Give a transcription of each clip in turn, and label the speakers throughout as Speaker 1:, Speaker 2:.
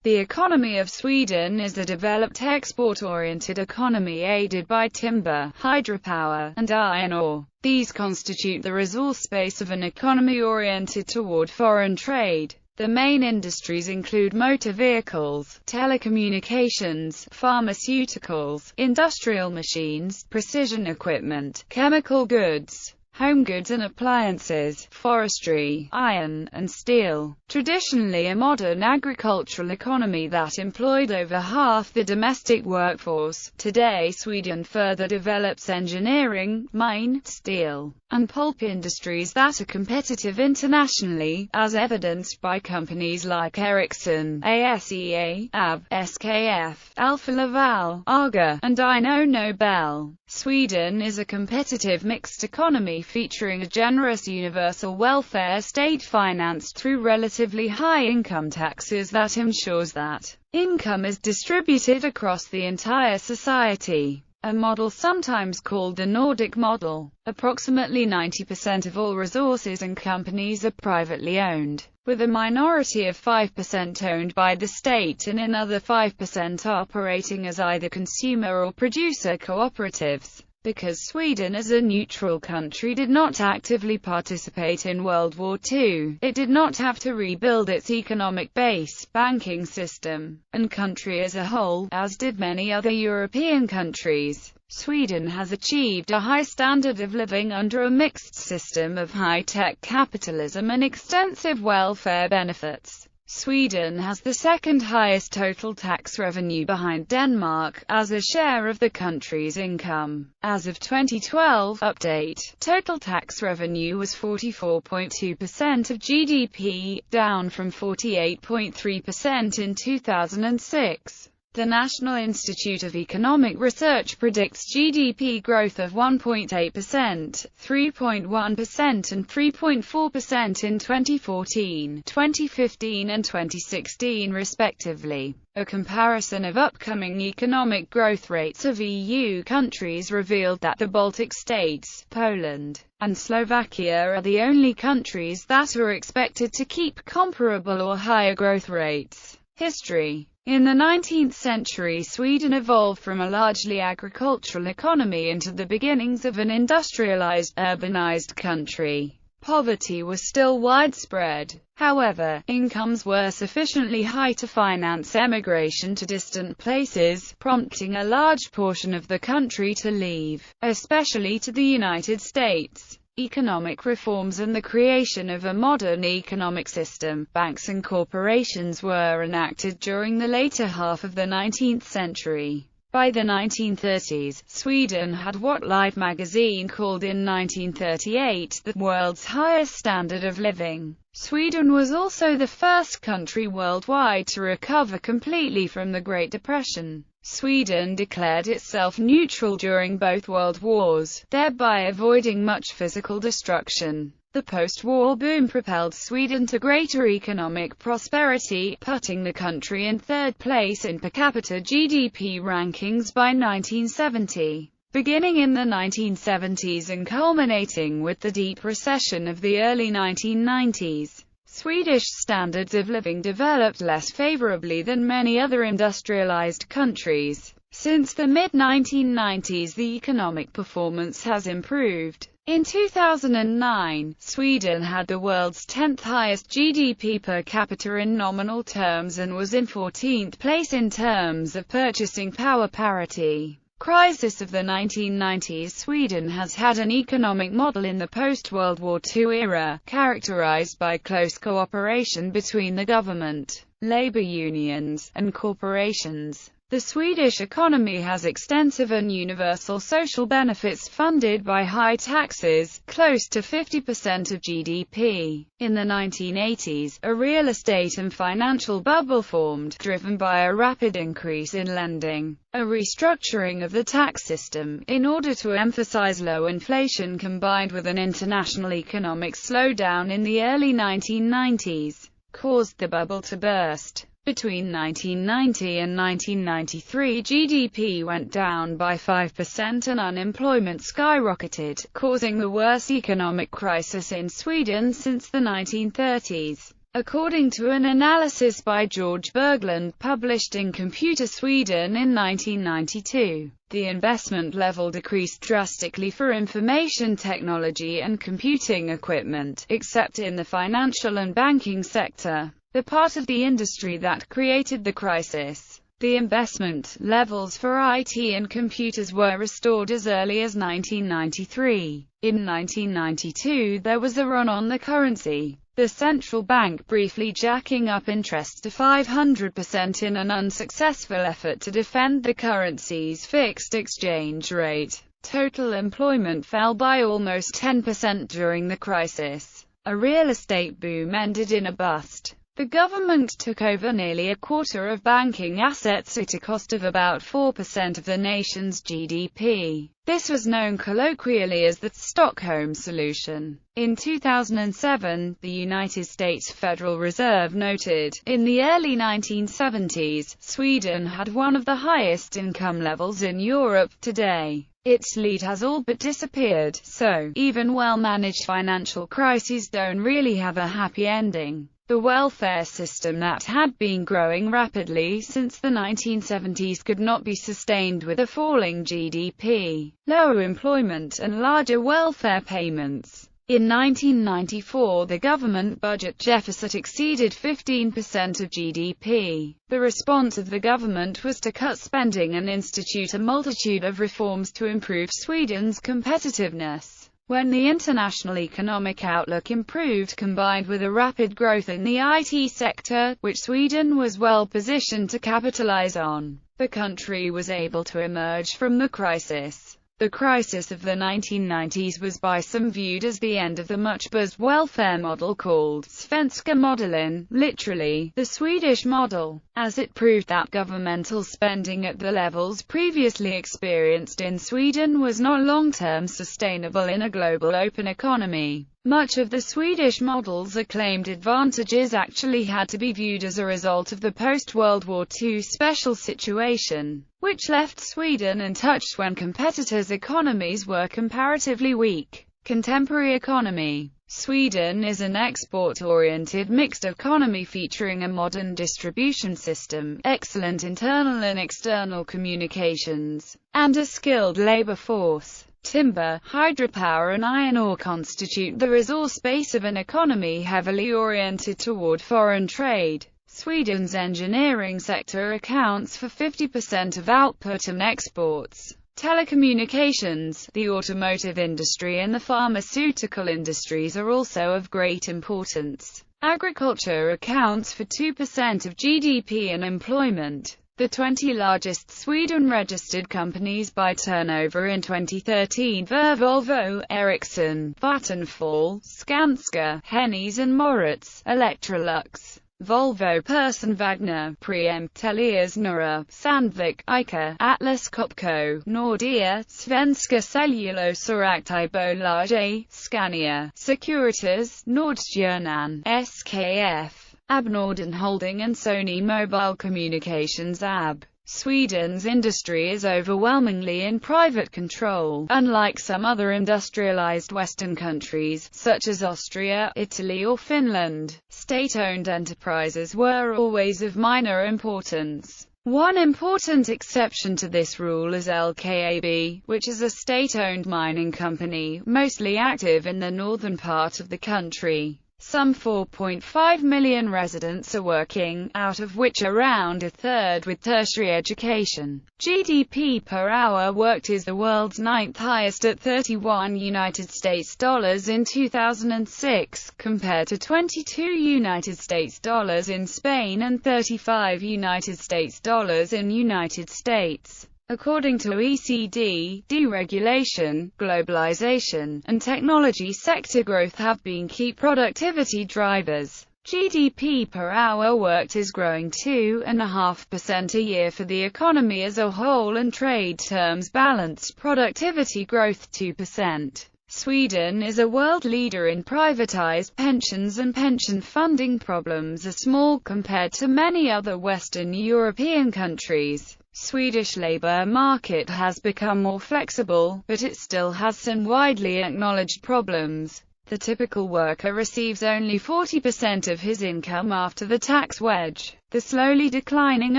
Speaker 1: The economy of Sweden is a developed export-oriented economy aided by timber, hydropower, and iron ore. These constitute the resource base of an economy oriented toward foreign trade. The main industries include motor vehicles, telecommunications, pharmaceuticals, industrial machines, precision equipment, chemical goods, home goods and appliances, forestry, iron, and steel. Traditionally a modern agricultural economy that employed over half the domestic workforce, today Sweden further develops engineering, mine, steel, and pulp industries that are competitive internationally, as evidenced by companies like Ericsson, ASEA, AB, SKF, Alfa Laval, AGA, and Dyno Nobel. Sweden is a competitive mixed economy featuring a generous universal welfare state financed through relatively high income taxes that ensures that income is distributed across the entire society. A model sometimes called the Nordic model. Approximately 90% of all resources and companies are privately owned, with a minority of 5% owned by the state and another 5% operating as either consumer or producer cooperatives. Because Sweden as a neutral country did not actively participate in World War II, it did not have to rebuild its economic base, banking system, and country as a whole, as did many other European countries. Sweden has achieved a high standard of living under a mixed system of high-tech capitalism and extensive welfare benefits. Sweden has the second highest total tax revenue behind Denmark, as a share of the country's income. As of 2012 update, total tax revenue was 44.2% of GDP, down from 48.3% in 2006. The National Institute of Economic Research predicts GDP growth of 1.8%, 3.1% and 3.4% in 2014, 2015 and 2016 respectively. A comparison of upcoming economic growth rates of EU countries revealed that the Baltic states, Poland, and Slovakia are the only countries that are expected to keep comparable or higher growth rates. History. In the 19th century, Sweden evolved from a largely agricultural economy into the beginnings of an industrialized, urbanized country. Poverty was still widespread. However, incomes were sufficiently high to finance emigration to distant places, prompting a large portion of the country to leave, especially to the United States. Economic reforms and the creation of a modern economic system, banks and corporations were enacted during the later half of the 19th century. By the 1930s, Sweden had what Life magazine called in 1938 the world's highest standard of living. Sweden was also the first country worldwide to recover completely from the Great Depression. Sweden declared itself neutral during both world wars, thereby avoiding much physical destruction. The post-war boom propelled Sweden to greater economic prosperity, putting the country in third place in per capita GDP rankings by 1970. Beginning in the 1970s and culminating with the deep recession of the early 1990s, Swedish standards of living developed less favorably than many other industrialized countries. Since the mid-1990s, the economic performance has improved. In 2009, Sweden had the world's 10th highest GDP per capita in nominal terms and was in 14th place in terms of purchasing power parity. Crisis of the 1990s. Sweden has had an economic model in the post-World War II era, characterized by close cooperation between the government, labor unions, and corporations. The Swedish economy has extensive and universal social benefits funded by high taxes, close to 50% of GDP. In the 1980s, a real estate and financial bubble formed, driven by a rapid increase in lending. A restructuring of the tax system, in order to emphasize low inflation combined with an international economic slowdown in the early 1990s, caused the bubble to burst. Between 1990 and 1993, GDP went down by 5% and unemployment skyrocketed, causing the worst economic crisis in Sweden since the 1930s. According to an analysis by George Berglund published in Computer Sweden in 1992, the investment level decreased drastically for information technology and computing equipment, except in the financial and banking sector, the part of the industry that created the crisis. The investment levels for IT and computers were restored as early as 1993. In 1992 there was a run on the currency, the central bank briefly jacking up interest to 500% in an unsuccessful effort to defend the currency's fixed exchange rate. Total employment fell by almost 10% during the crisis. A real estate boom ended in a bust. The government took over nearly a quarter of banking assets at a cost of about 4% of the nation's GDP. This was known colloquially as the Stockholm Solution. In 2007, the United States Federal Reserve noted, in the early 1970s, Sweden had one of the highest income levels in Europe. Today, its lead has all but disappeared, so even well-managed financial crises don't really have a happy ending. The welfare system that had been growing rapidly since the 1970s could not be sustained with a falling GDP, lower employment and larger welfare payments. In 1994 the government budget deficit exceeded 15% of GDP. The response of the government was to cut spending and institute a multitude of reforms to improve Sweden's competitiveness. When the international economic outlook improved combined with a rapid growth in the IT sector, which Sweden was well positioned to capitalize on, the country was able to emerge from the crisis. The crisis of the 1990s was by some viewed as the end of the much-buzzed welfare model called Svenska modellen, literally, the Swedish model, as it proved that governmental spending at the levels previously experienced in Sweden was not long-term sustainable in a global open economy. Much of the Swedish model's acclaimed advantages actually had to be viewed as a result of the post-World War II special situation, which left Sweden untouched when competitors' economies were comparatively weak. Contemporary economy. Sweden is an export-oriented mixed economy featuring a modern distribution system, excellent internal and external communications, and a skilled labor force. Timber, hydropower and iron ore constitute the resource base of an economy heavily oriented toward foreign trade. Sweden's engineering sector accounts for 50% of output and exports. Telecommunications, the automotive industry and the pharmaceutical industries are also of great importance. Agriculture accounts for 2% of GDP and employment. The 20 largest Sweden-registered companies by turnover in 2013 were Volvo, Ericsson, Vattenfall, Skanska, Hennes and Mauritz, Electrolux, Volvo Personvagnar, Preem, Telias Norra, Sandvik, ICA, Atlas Copco, Nordea, Svenska Cellulosaaktiebolaget, Scania, Securitas, Nordstjernan, SKF, Abnorden Holding and Sony Mobile Communications AB. Sweden's industry is overwhelmingly in private control, unlike some other industrialized Western countries, such as Austria, Italy or Finland. State-owned enterprises were always of minor importance. One important exception to this rule is LKAB, which is a state-owned mining company, mostly active in the northern part of the country. Some 4.5 million residents are working, out of which around a third with tertiary education. GDP per hour worked is the world's ninth highest at $31 in 2006, compared to $22 in Spain and $35 in United States. According to OECD, deregulation, globalization, and technology sector growth have been key productivity drivers. GDP per hour worked is growing 2.5% a year for the economy as a whole, and trade terms balanced productivity growth 2%. Sweden is a world leader in privatized pensions, and pension funding problems are small compared to many other Western European countries. Swedish labor market has become more flexible, but it still has some widely acknowledged problems. The typical worker receives only 40% of his income after the tax wedge. The slowly declining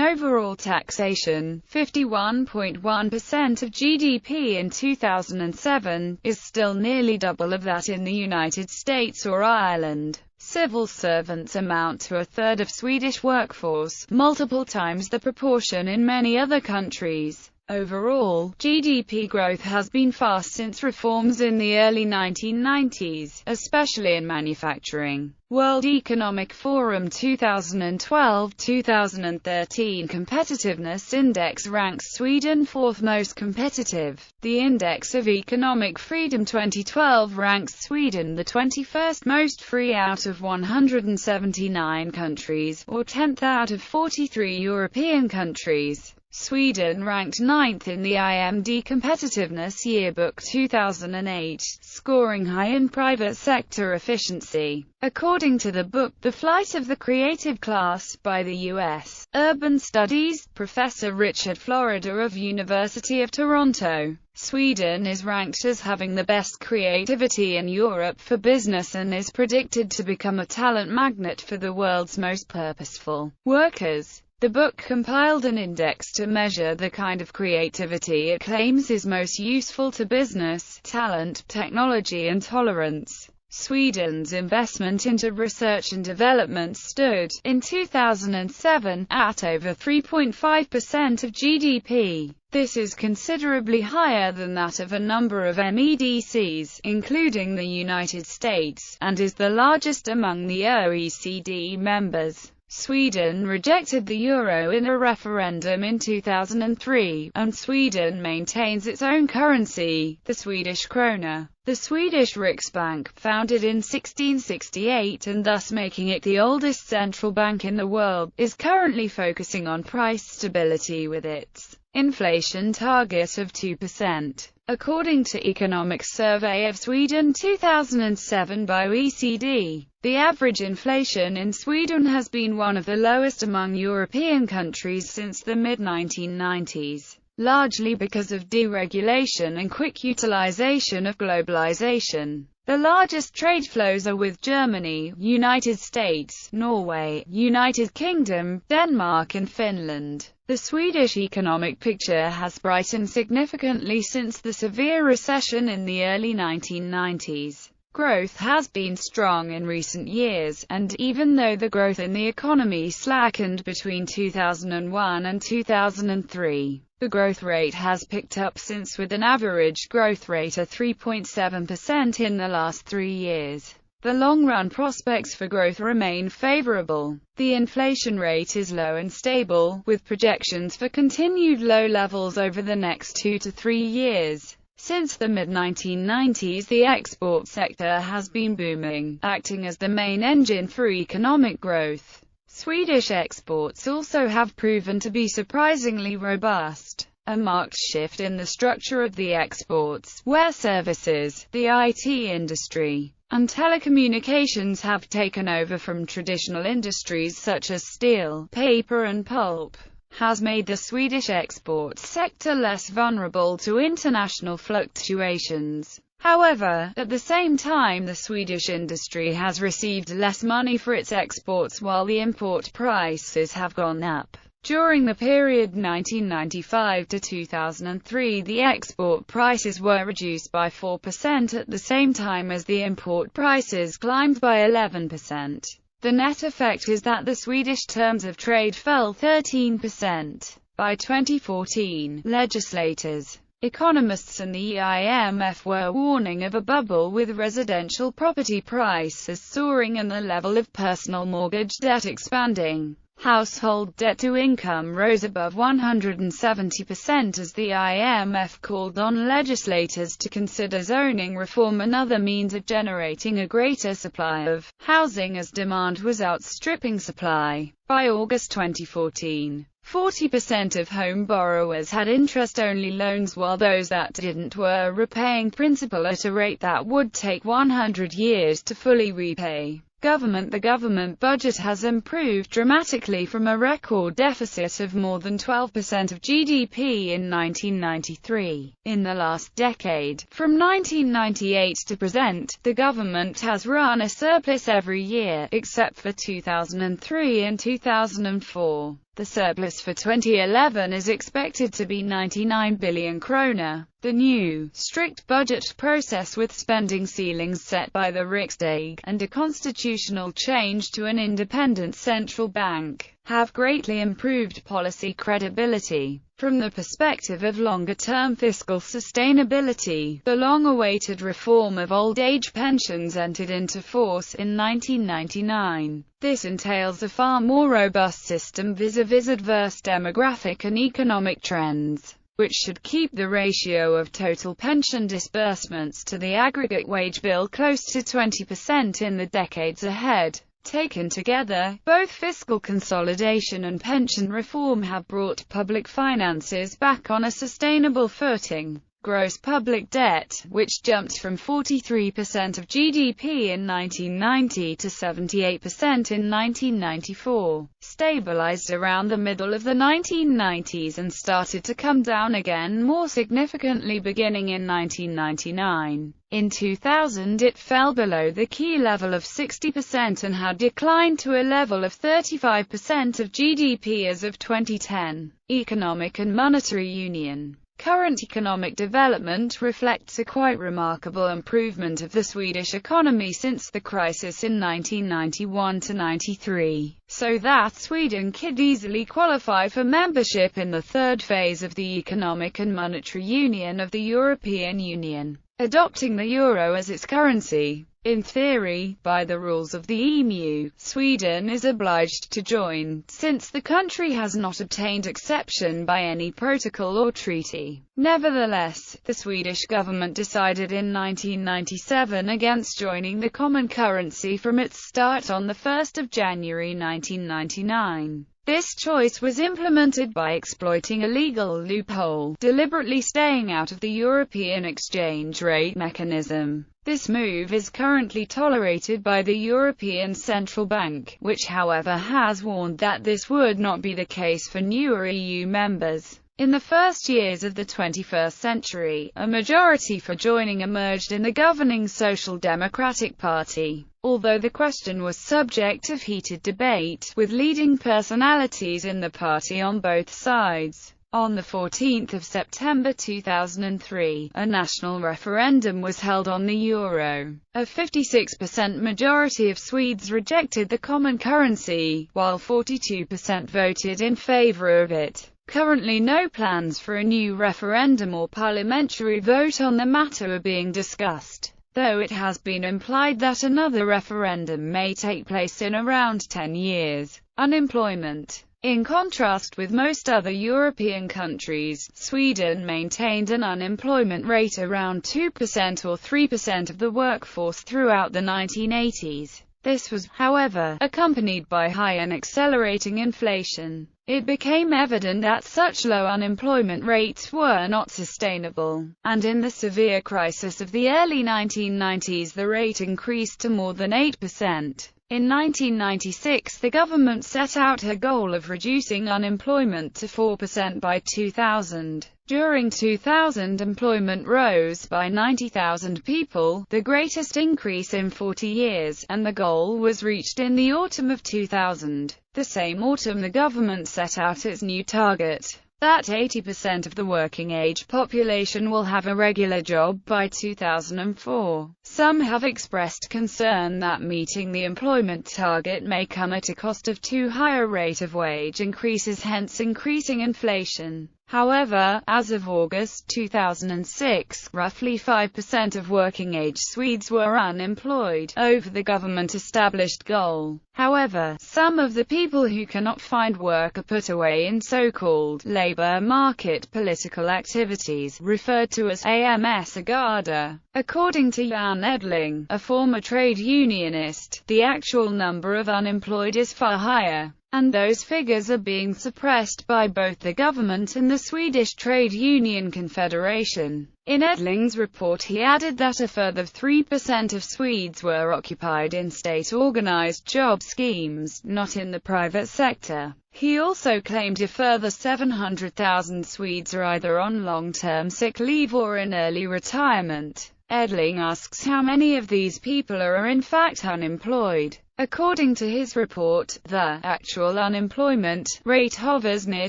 Speaker 1: overall taxation, 51.1% of GDP in 2007, is still nearly double of that in the United States or Ireland. Civil servants amount to a third of Swedish workforce, multiple times the proportion in many other countries. Overall, GDP growth has been fast since reforms in the early 1990s, especially in manufacturing. World Economic Forum 2012-2013 Competitiveness Index ranks Sweden fourth most competitive. The Index of Economic Freedom 2012 ranks Sweden the 21st most free out of 179 countries, or 10th out of 43 European countries. Sweden ranked 9th in the IMD Competitiveness Yearbook 2008, scoring high in private sector efficiency. According to the book The Flight of the Creative Class by the U.S. Urban Studies professor Richard Florida of University of Toronto, Sweden is ranked as having the best creativity in Europe for business and is predicted to become a talent magnet for the world's most purposeful workers. The book compiled an index to measure the kind of creativity it claims is most useful to business, talent, technology and tolerance. Sweden's investment into research and development stood, in 2007, at over 3.5% of GDP. This is considerably higher than that of a number of MEDCs, including the United States, and is the largest among the OECD members. Sweden rejected the euro in a referendum in 2003, and Sweden maintains its own currency, the Swedish krona. The Swedish Riksbank, founded in 1668 and thus making it the oldest central bank in the world, is currently focusing on price stability with its inflation target of 2%. According to Economic Survey of Sweden 2007 by OECD, the average inflation in Sweden has been one of the lowest among European countries since the mid-1990s, largely because of deregulation and quick utilization of globalization. The largest trade flows are with Germany, United States, Norway, United Kingdom, Denmark and Finland. The Swedish economic picture has brightened significantly since the severe recession in the early 1990s. Growth has been strong in recent years, and even though the growth in the economy slackened between 2001 and 2003, the growth rate has picked up since, with an average growth rate of 3.7% in the last 3 years. The long-run prospects for growth remain favorable. The inflation rate is low and stable, with projections for continued low levels over the next 2 to 3 years. Since the mid-1990s, the export sector has been booming, acting as the main engine for economic growth. Swedish exports also have proven to be surprisingly robust. A marked shift in the structure of the exports, where services, the IT industry, and telecommunications have taken over from traditional industries such as steel, paper and pulp, has made the Swedish export sector less vulnerable to international fluctuations. However, at the same time the Swedish industry has received less money for its exports while the import prices have gone up. During the period 1995 to 2003, the export prices were reduced by 4% at the same time as the import prices climbed by 11%. The net effect is that the Swedish terms of trade fell 13%. By 2014, legislators, economists and the IMF were warning of a bubble, with residential property prices soaring and the level of personal mortgage debt expanding. Household debt to income rose above 170% as the IMF called on legislators to consider zoning reform and other means of generating a greater supply of housing as demand was outstripping supply. By August 2014, 40% of home borrowers had interest-only loans, while those that didn't were repaying principal at a rate that would take 100 years to fully repay. The government budget has improved dramatically from a record deficit of more than 12% of GDP in 1993. In the last decade, from 1998 to present, the government has run a surplus every year, except for 2003 and 2004. The surplus for 2011 is expected to be 99 billion krona. The new, strict budget process with spending ceilings set by the Riksdag, and a constitutional change to an independent central bank, have greatly improved policy credibility. From the perspective of longer-term fiscal sustainability, the long-awaited reform of old age pensions entered into force in 1999. This entails a far more robust system vis-à-vis adverse demographic and economic trends, which should keep the ratio of total pension disbursements to the aggregate wage bill close to 20% in the decades ahead. Taken together, both fiscal consolidation and pension reform have brought public finances back on a sustainable footing. Gross public debt, which jumped from 43% of GDP in 1990 to 78% in 1994, stabilized around the middle of the 1990s and started to come down again more significantly beginning in 1999. In 2000 it fell below the key level of 60% and had declined to a level of 35% of GDP as of 2010. Economic and Monetary Union. Current economic development reflects a quite remarkable improvement of the Swedish economy since the crisis in 1991–93, so that Sweden could easily qualify for membership in the third phase of the Economic and Monetary Union of the European Union, adopting the euro as its currency. In theory, by the rules of the EMU, Sweden is obliged to join, since the country has not obtained exception by any protocol or treaty. Nevertheless, the Swedish government decided in 1997 against joining the common currency from its start on 1 January 1999. This choice was implemented by exploiting a legal loophole, deliberately staying out of the European exchange rate mechanism. This move is currently tolerated by the European Central Bank, which however has warned that this would not be the case for newer EU members. In the first years of the 21st century, a majority for joining emerged in the governing Social Democratic Party, although the question was subject of heated debate, with leading personalities in the party on both sides. On 14 September 2003, a national referendum was held on the euro. A 56% majority of Swedes rejected the common currency, while 42% voted in favor of it. Currently no plans for a new referendum or parliamentary vote on the matter are being discussed, though it has been implied that another referendum may take place in around 10 years. Unemployment. In contrast with most other European countries, Sweden maintained an unemployment rate around 2% or 3% of the workforce throughout the 1980s. This was, however, accompanied by high and accelerating inflation. It became evident that such low unemployment rates were not sustainable, and in the severe crisis of the early 1990s the rate increased to more than 8%. In 1996 the government set out a goal of reducing unemployment to 4% by 2000. During 2000 employment rose by 90,000 people, the greatest increase in 40 years, and the goal was reached in the autumn of 2000. The same autumn the government set out its new target, that 80% of the working-age population will have a regular job by 2004. Some have expressed concern that meeting the employment target may come at a cost of too high a rate of wage increases, hence increasing inflation. However, as of August 2006, roughly 5% of working-age Swedes were unemployed, over the government-established goal. However, some of the people who cannot find work are put away in so-called labor market political activities, referred to as AMS-åtgärder. According to Jan Edling, a former trade unionist, the actual number of unemployed is far higher. and those figures are being suppressed by both the government and the Swedish Trade Union Confederation. In Edling's report he added that a further 3% of Swedes were occupied in state-organized job schemes, not in the private sector. He also claimed a further 700,000 Swedes are either on long-term sick leave or in early retirement. Edling asks how many of these people are in fact unemployed. According to his report, the actual unemployment rate hovers near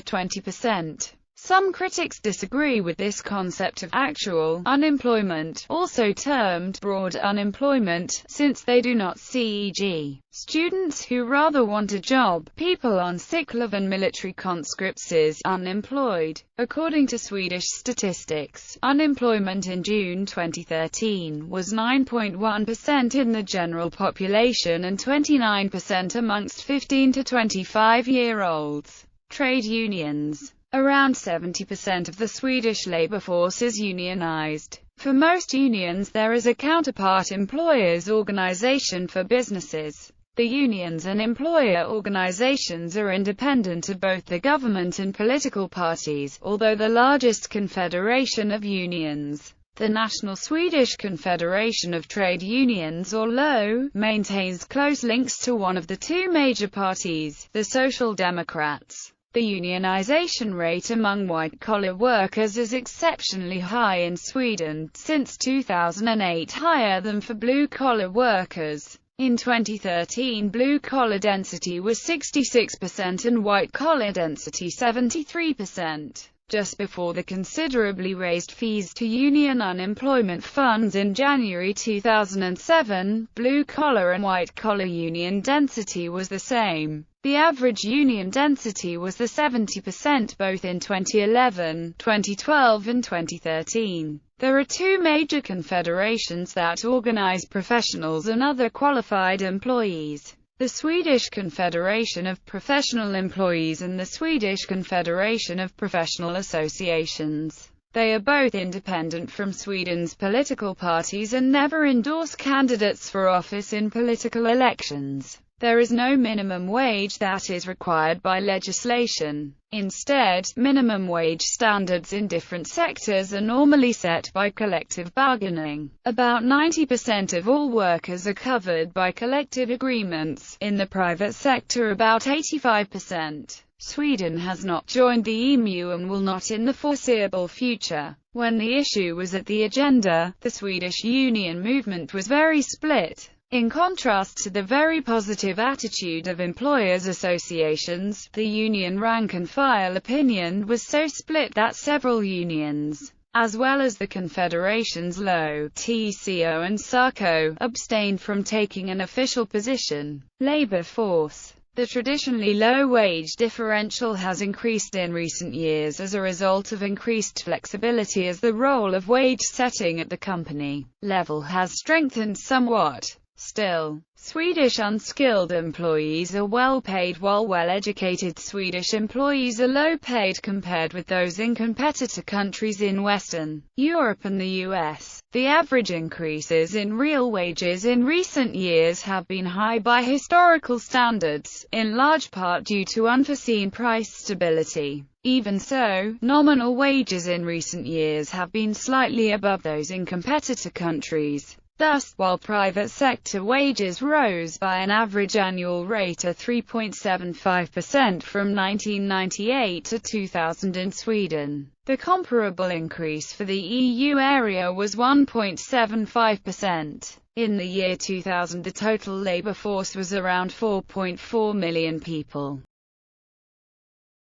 Speaker 1: 20%. Some critics disagree with this concept of actual unemployment, also termed broad unemployment, since they do not see e.g. students who rather want a job, people on sick leave and military conscripts as unemployed. According to Swedish statistics, unemployment in June 2013 was 9.1% in the general population and 29% amongst 15 to 25-year-olds. Trade unions. Around 70% of the Swedish labour force is unionized. For most unions there is a counterpart employers' organisation for businesses. The unions and employer organisations are independent of both the government and political parties, although the largest confederation of unions, the National Swedish Confederation of Trade Unions or LO, maintains close links to one of the two major parties, the Social Democrats. The unionization rate among white-collar workers is exceptionally high in Sweden, since 2008 higher than for blue-collar workers. In 2013 blue-collar density was 66% and white-collar density 73%. Just before the considerably raised fees to union unemployment funds in January 2007, blue-collar and white-collar union density was the same. The average union density was the 70% both in 2011, 2012 and 2013. There are two major confederations that organize professionals and other qualified employees: the Swedish Confederation of Professional Employees and the Swedish Confederation of Professional Associations. They are both independent from Sweden's political parties and never endorse candidates for office in political elections. There is no minimum wage that is required by legislation. Instead, minimum wage standards in different sectors are normally set by collective bargaining. About 90% of all workers are covered by collective agreements. In the private sector, about 85%. Sweden has not joined the EMU and will not in the foreseeable future. When the issue was at the agenda, the Swedish union movement was very split. In contrast to the very positive attitude of employers' associations, the union rank-and-file opinion was so split that several unions, as well as the confederations LO, TCO and SACO, abstained from taking an official position. Labour force. The traditionally low wage differential has increased in recent years as a result of increased flexibility, as the role of wage setting at the company level has strengthened somewhat. Still, Swedish unskilled employees are well paid, while well-educated Swedish employees are low paid compared with those in competitor countries in Western Europe and the US. The average increases in real wages in recent years have been high by historical standards, in large part due to unforeseen price stability. Even so, nominal wages in recent years have been slightly above those in competitor countries. Thus, while private sector wages rose by an average annual rate of 3.75% from 1998 to 2000 in Sweden, the comparable increase for the EU area was 1.75%. In the year 2000 the total labour force was around 4.4 million people.